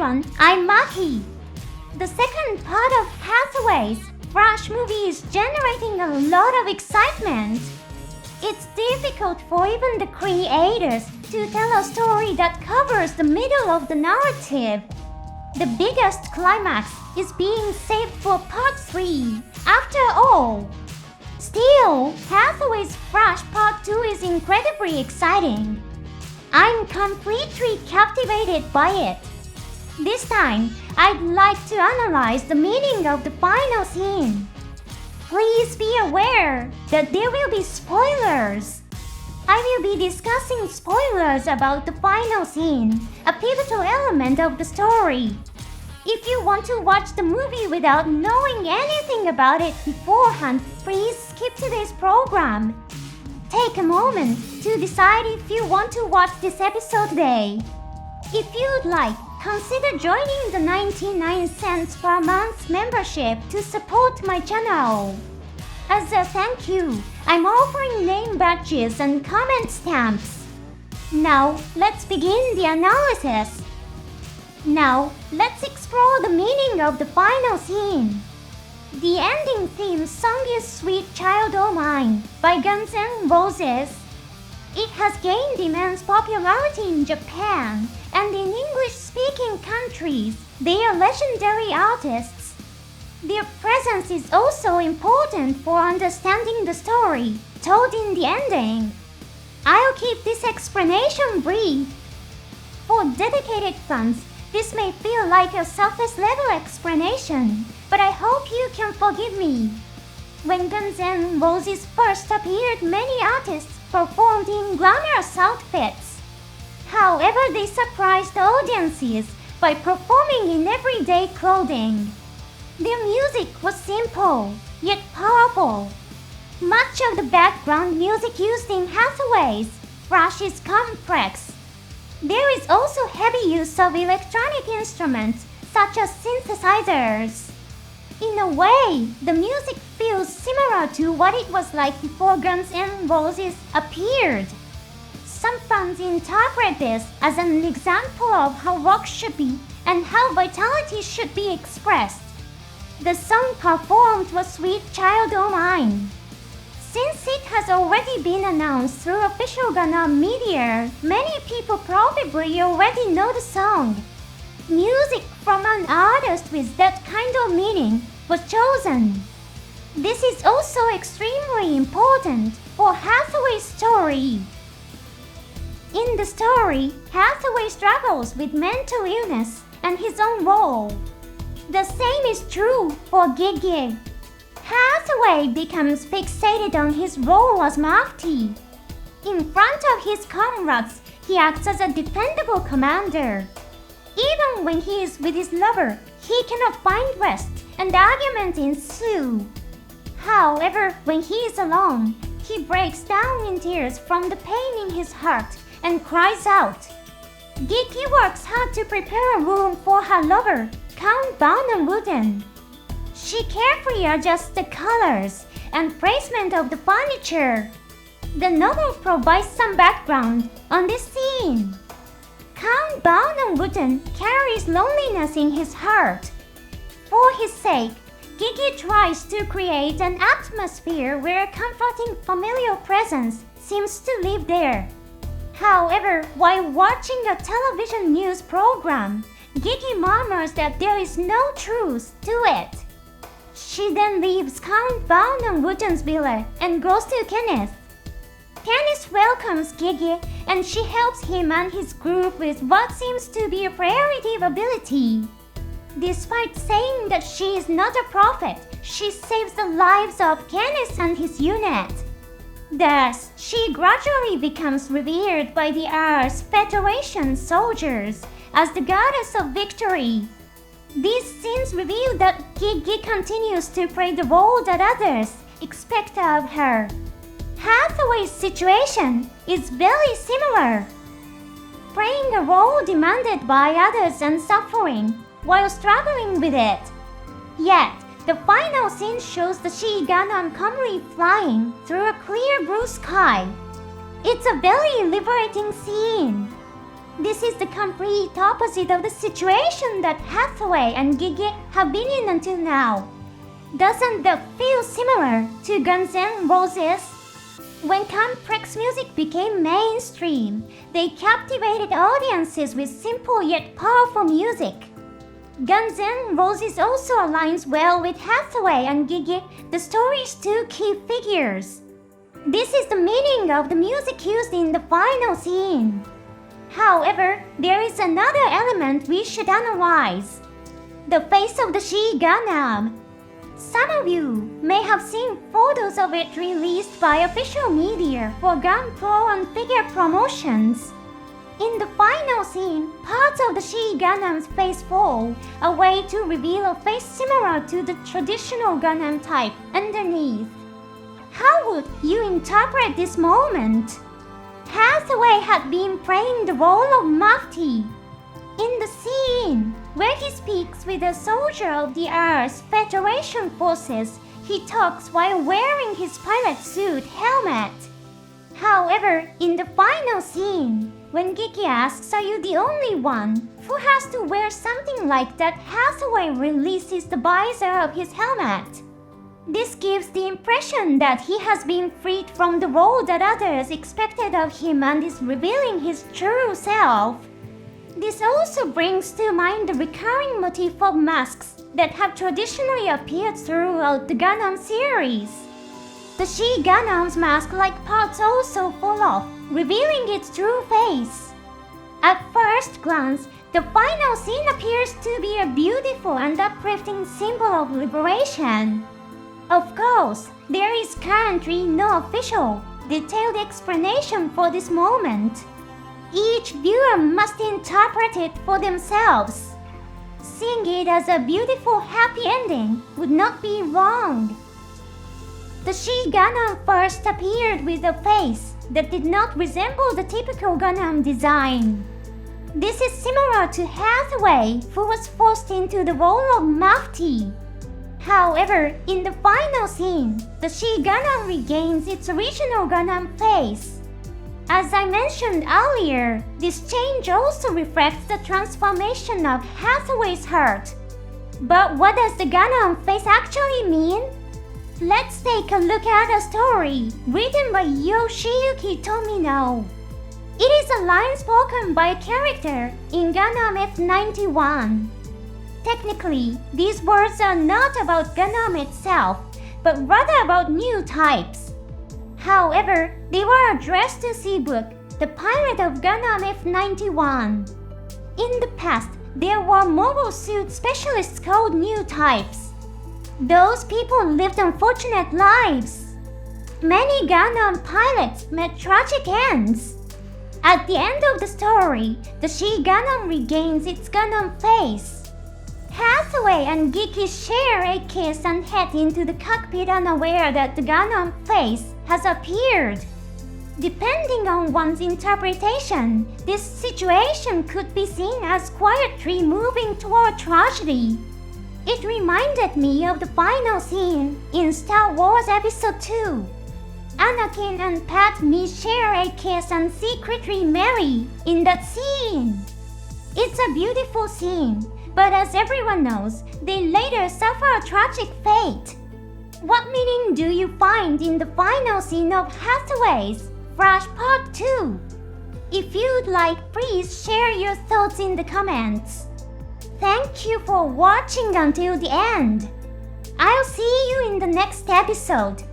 everyone, I'm Maki. The second part of Hathaway's Rush movie is generating a lot of excitement. It's difficult for even the creators to tell a story that covers the middle of the narrative. The biggest climax is being saved for part 3, after all. Still, Hathaway's Rush Part 2 is incredibly exciting. I'm completely captivated by it. This time, I'd like to analyze the meaning of the final scene. Please be aware that there will be spoilers. I will be discussing spoilers about the final scene, a pivotal element of the story. If you want to watch the movie without knowing anything about it beforehand, please skip today's program. Take a moment to decide if you want to watch this episode today. If you'd like, consider joining the 99 cents per month membership to support my channel. As a thank you, I'm offering name badges and comment stamps. Now, let's begin the analysis. Now, let's explore the meaning of the final scene. The ending theme song is Sweet Child O' Mine by Guns N' Roses. It has gained immense popularity in Japan, and in English-speaking countries, they are legendary artists. Their presence is also important for understanding the story told in the ending. I'll keep this explanation brief. For dedicated fans, this may feel like a surface-level explanation, but I hope you can forgive me. When Guns N' Roses first appeared, many artists performed in glamorous outfits. However, they surprised audiences by performing in everyday clothing. Their music was simple, yet powerful. Much of the background music used in Hathaway's Rush is complex. There is also heavy use of electronic instruments, such as synthesizers. In a way, the music feels similar to what it was like before Guns N' Roses appeared. Some fans interpret this as an example of how rock should be and how vitality should be expressed. The song performed was Sweet Child O' Mine. Since it has already been announced through official Gundam media, many people probably already know the song. Music from an artist with that kind of meaning was chosen. This is also extremely important for Hathaway's story. In the story, Hathaway struggles with mental illness and his own role. The same is true for Gigi. Hathaway becomes fixated on his role as Maki. In front of his comrades, he acts as a dependable commander. Even when he is with his lover, he cannot find rest and arguments ensue. However, when he is alone, he breaks down in tears from the pain in his heart and cries out. Gigi works hard to prepare a room for her lover, Count Wooden. She carefully adjusts the colors and placement of the furniture. The novel provides some background on this scene. Count Wooden carries loneliness in his heart. For his sake, Gigi tries to create an atmosphere where a comforting familial presence seems to live there. However, while watching a television news program, Gigi murmurs that there is no truth to it. She then leaves Count Wooden's villa and goes to Kenneth. Kenneth welcomes Gigi and she helps him and his group with what seems to be a primitive ability. Despite saying that she is not a prophet, she saves the lives of Kenneth and his unit. Thus, she gradually becomes revered by the Earth's Federation soldiers as the goddess of victory. These scenes reveal that Gigi continues to play the role that others expect of her. Hathaway's situation is very similar. Playing a role demanded by others and suffering while struggling with it. Yet, the final scene shows the Gundam calmly flying through a clear blue sky. It's a very liberating scene. This is the complete opposite of the situation that Hathaway and Gigi have been in until now. Doesn't that feel similar to Guns N' Roses? When complex music became mainstream, they captivated audiences with simple yet powerful music. Guns N' Roses also aligns well with Hathaway and Gigi, the story's two key figures. This is the meaning of the music used in the final scene. However, there is another element we should analyze. The face of the She-Gundam. Some of you may have seen photos of it released by official media for GunPro and figure promotions. In the final scene, parts of the She-Gundam's face fall, a way to reveal a face similar to the traditional Gundam type underneath. How would you interpret this moment? Hathaway had been playing the role of Maki. In the scene where he speaks with a soldier of the Earth's Federation forces, he talks while wearing his pilot suit helmet. However, in the final scene, when Gigi asks, "Are you the only one who has to wear something like that?" Hathaway releases the visor of his helmet. This gives the impression that he has been freed from the role that others expected of him and is revealing his true self. This also brings to mind the recurring motif of masks that have traditionally appeared throughout the Gundam series. The She-Gundam's mask-like parts also fall off, revealing its true face. At first glance, the final scene appears to be a beautiful and uplifting symbol of liberation. Of course, there is currently no official, detailed explanation for this moment. Each viewer must interpret it for themselves. Seeing it as a beautiful, happy ending would not be wrong. The She-Gundam first appeared with a face that did not resemble the typical Gundam design. This is similar to Hathaway, who was forced into the role of Maki. However, in the final scene, the She-Gundam regains its original Gundam face. As I mentioned earlier, this change also reflects the transformation of Hathaway's heart. But what does the Gundam face actually mean? Let's take a look at a story written by Yoshiyuki Tomino. It is a line spoken by a character in Gundam F91. Technically, these words are not about Gundam itself, but rather about new types. However, they were addressed to Seabook, the pilot of Gundam F91. In the past, there were mobile suit specialists called new types. Those people lived unfortunate lives. Many Gundam pilots met tragic ends. At the end of the story, the She-Gundam regains its Gundam face. Hathaway and Gigi share a kiss and head into the cockpit unaware that the Gundam face has appeared. Depending on one's interpretation, this situation could be seen as quietly moving toward tragedy. It reminded me of the final scene in Star Wars Episode 2. Anakin and Padme share a kiss and secretly marry in that scene. It's a beautiful scene, but as everyone knows, they later suffer a tragic fate. What meaning do you find in the final scene of Hathaway's Flash Part 2? If you'd like, please share your thoughts in the comments. Thank you for watching until the end. I'll see you in the next episode.